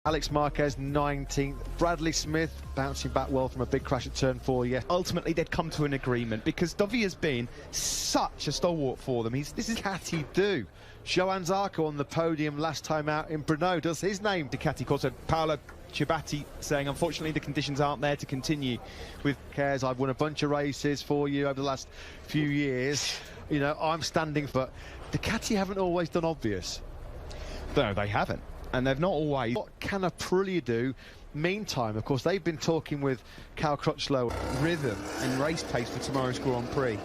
Alex Marquez 19th. Bradley Smith bouncing back well from a big crash at turn 4. Yes. Ultimately, they'd come to an agreement because Dovi has been such a stalwart for them. This is Ducati do. Johan Zarco on the podium last time out in Brno. Does his name? Ducati Corsa. Paolo Ciabatti saying, unfortunately, the conditions aren't there to continue with. Cares, I've won a bunch of races for you over the last few years. You know, I'm standing for. Ducati haven't always done obvious. No, they haven't. And they've not always. What can Aprilia do? Meantime, of course, they've been talking with Cal Crutchlow. Rhythm and race pace for tomorrow's Grand Prix.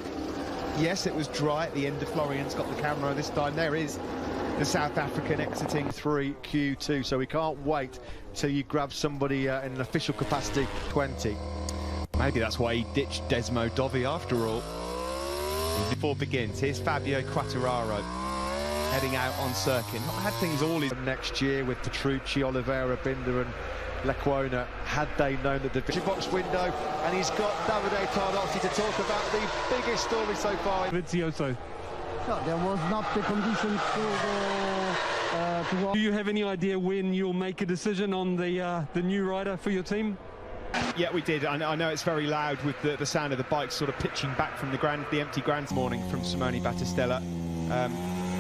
Yes, it was dry at the end of Florian's got the camera this time. There is the South African exiting 3Q2, so we can't wait till you grab somebody in an official capacity 20. Maybe that's why he ditched Desmo Dovi after all. Before it begins, here's Fabio Quartararo heading out on circuit. Not had things all his next year with Petrucci, Oliveira, Binder and Lecuona, had they known that the box window, and he's got Davide Tardozzi to talk about the biggest story so far. Vizioso. No, there was not the conditions to Do you have any idea when you'll make a decision on the new rider for your team? Yeah, we did. I know it's very loud with the sound of the bike sort of pitching back from the empty grand this morning from Simone Battistella.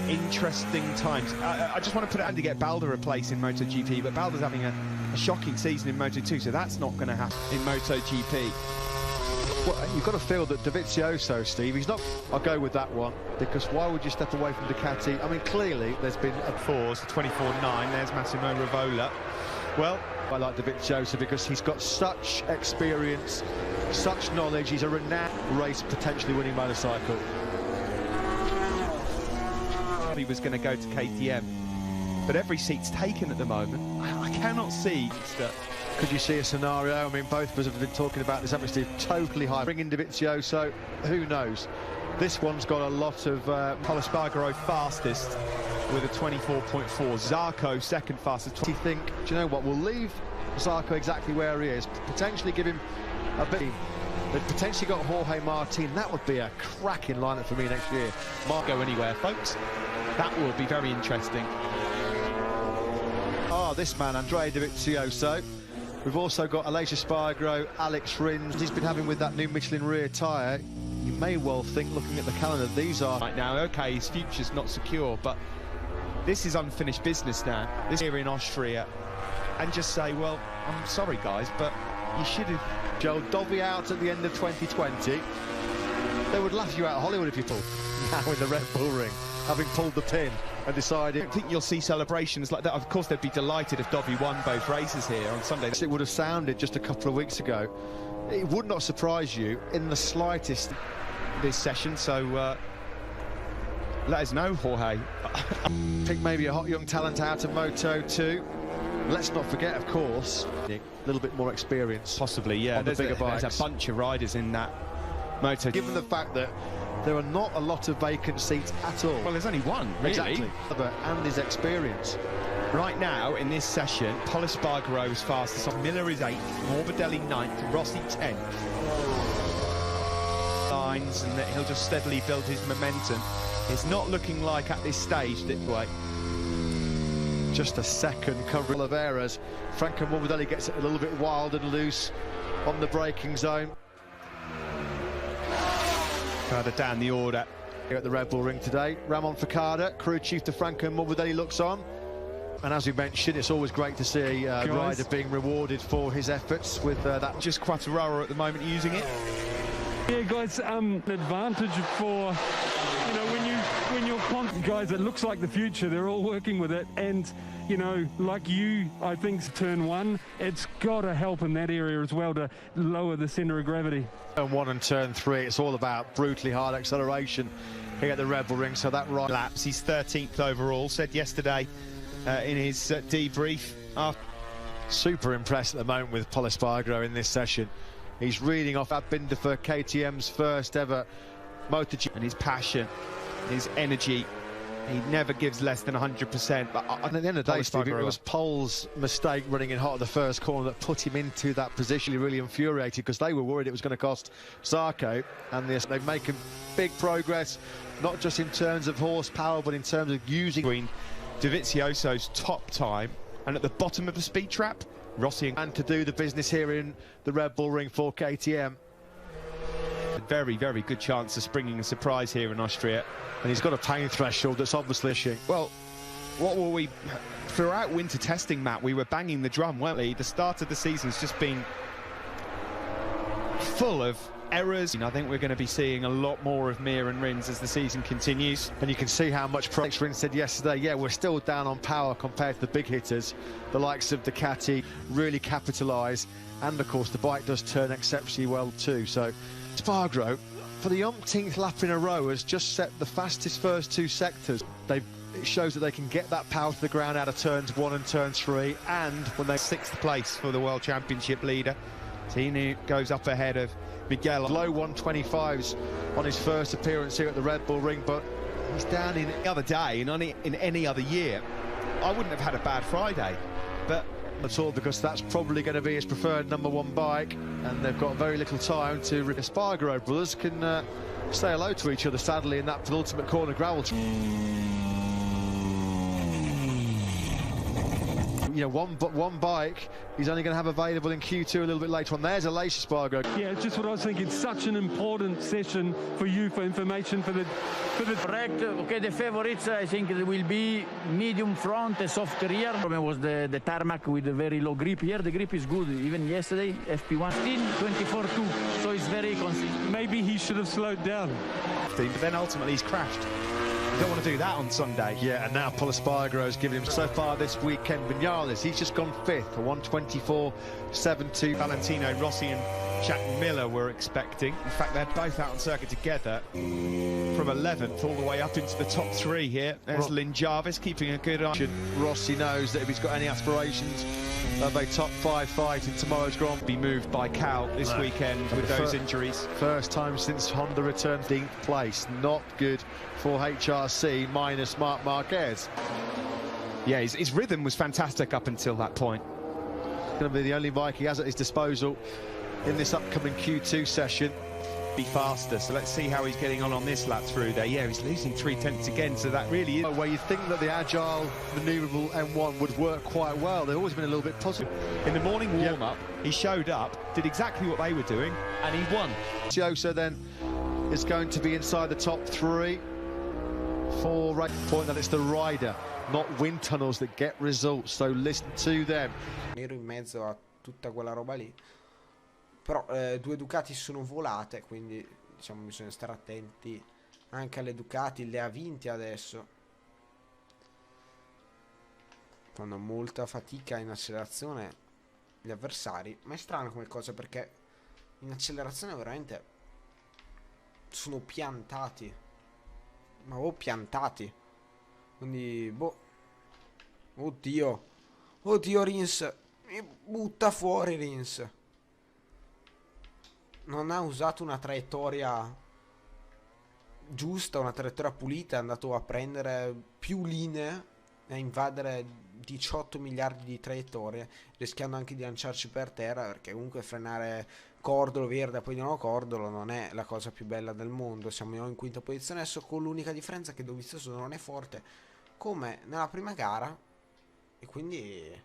Interesting times. I just want to put it on to get Balder a place in MotoGP, but Balder's having a shocking season in Moto2, so that's not going to happen in MotoGP. Well, you've got to feel that Dovizioso, Steve, he's not. I'll go with that one, because why would you step away from Ducati? I mean, clearly there's been a 24.9. There's Massimo Rivola. Well, I like Dovizioso because he's got such experience, such knowledge. He's a renowned race potentially winning motorcycle. He was going to go to KTM, but every seat's taken at the moment. I cannot see. Could you see a scenario? I mean, both of us have been talking about this, haven't we, Steve? Totally high. Bringing Dovizioso, who knows? This one's got a lot of. Polispargaro fastest with a 24.4. Zarco second fastest. Do you think? Do you know what? We'll leave Zarco exactly where he is. Potentially give him a bit. They've potentially got Jorge Martin. That would be a cracking lineup for me next year. Go anywhere, folks. That will be very interesting. Oh, this man, Andrea Dovizioso. We've also got Aleix Espargaro, Alex Rins. He's been having with that new Michelin rear tyre. You may well think, looking at the calendar, these are... Right now, OK, his future's not secure, but this is unfinished business now. This here in Austria. And just say, well, I'm sorry, guys, but you should have... Joe Dovi out at the end of 2020. They would laugh you out of Hollywood if you pulled. Now in the Red Bull ring, having pulled the pin and decided... I don't think you'll see celebrations like that. Of course, they'd be delighted if Dovi won both races here on Sunday. It would have sounded just a couple of weeks ago. It would not surprise you in the slightest this session, so let us know, Jorge. Pick maybe a hot young talent out of Moto2. Let's not forget, of course, a little bit more experience. Possibly, yeah. On the bigger bikes. There's a bunch of riders in that Moto. Given the fact that there are not a lot of vacant seats at all. Well, there's only one, really. Exactly. And his experience. Right now, in this session, Polispargaro is fastest. Miller is 8th, Morbidelli 9th, Rossi 10th. Lines, and that he'll just steadily build his momentum. It's not looking like at this stage that way. Just a second cover Oliveira's. Franco Morbidelli gets it a little bit wild and loose on the braking zone. Further down the order. Here at the Red Bull ring today, Ramon Facada, crew chief to Franco Morbidelli, looks on. And as we mentioned, it's always great to see a rider being rewarded for his efforts with that. Just Quartararo at the moment using it. Yeah, guys, an advantage for, you know, when you're guys, it looks like the future. They're all working with it, and you know, like you, I think turn 1, it's got to help in that area as well to lower the centre of gravity. Turn 1 and turn 3, it's all about brutally hard acceleration here at the Red Bull ring. So that right laps, he's 13th overall. Said yesterday in his debrief. Super impressed at the moment with Polispargaro in this session. He's reading off that Binder for KTM's first ever MotoGP. And his passion, his energy, he never gives less than 100%. But and at the end of the day, Steve, it was Pole's mistake running in hot at the first corner that put him into that position. He really infuriated because they were worried it was going to cost Zarco. And they're making big progress, not just in terms of horsepower, but in terms of using. Dovizioso's top time And at the bottom of the speed trap, Rossi and to do the business here in the Red Bull Ring for KTM. a very, very good chance of springing a surprise here in Austria. And he's got a pain threshold that's obviously issue. Well, what were we... Throughout winter testing, Matt, we were banging the drum, weren't we? The start of the season's just been full of errors. I think we're going to be seeing a lot more of Mir and Rins as the season continues. And you can see how much progress. Rins said yesterday, yeah, we're still down on power compared to the big hitters. The likes of Ducati really capitalise. And, of course, the bike does turn exceptionally well too. So, Spargro, for the umpteenth lap in a row, has just set the fastest first two sectors. It shows that they can get that power to the ground out of turns 1 and turn 3. And when they 6th place for the World Championship leader. Tinu goes up ahead of Miguel. Low 125s on his first appearance here at the Red Bull Ring, but he's down in the other day, in any other year, I wouldn't have had a bad Friday, but at all, because that's probably going to be his preferred #1 bike, and they've got very little time to... Spargaro brothers can say hello to each other, sadly, in that penultimate corner gravel. You know, one bike he's only going to have available in Q2 a little bit later on. There's Aleix Spargo. Yeah, it's just what I was thinking. Such an important session for you, for information, for the... Correct. Okay, the favorites, I think, it will be medium front, a soft rear. It was the tarmac with a very low grip. Here, the grip is good. Even yesterday, FP1, 24.2, so it's very consistent. Maybe he should have slowed down. But then ultimately he's crashed. You don't want to do that on Sunday. Yeah, and now Paul Espargaro has given him so far this weekend. Vinales, he's just gone 5th, a 124.72. Valentino Rossi and Jack Miller were expecting. In fact, they're both out on circuit together from 11th all the way up into the top 3 here. There's Lynn Jarvis keeping a good eye. Rossi knows that if he's got any aspirations of a top 5 fight in tomorrow's Grand Prix, be moved by Cal this weekend with those injuries. First time since Honda returned 10th place. Not good for HRC minus Marc Marquez. Yeah, his rhythm was fantastic up until that point. It's going to be the only bike he has at his disposal in this upcoming Q2 session. Be faster, so let's see how he's getting on this lap through there. Yeah, he's losing 3/10 again, so that really is where you think that the agile, manoeuvrable M1 would work quite well. They've always been a little bit puzzled. In the morning warm-up, he showed up, did exactly what they were doing, and he won. Giosa then is going to be inside the top 3 for point that it's the rider, not wind tunnels, that get results, so listen to them. Ero in mezzo a tutta quella roba lì, però 2 Ducati sono volate, quindi diciamo bisogna stare attenti anche alle Ducati. Le ha vinte adesso, fanno molta fatica in accelerazione gli avversari, ma è strano come cosa, perché in accelerazione veramente sono piantati, ma piantati, quindi boh. Oddio Rins, mi butta fuori Rins. Non ha usato una traiettoria giusta, una traiettoria pulita, è andato a prendere più linee e a invadere 18 miliardi di traiettorie, rischiando anche di lanciarci per terra, perché comunque frenare Cordolo verde e poi di nuovo Cordolo non è la cosa più bella del mondo. Siamo in 5ª posizione adesso, con l'unica differenza che Dovizioso non è forte come nella prima gara, e quindi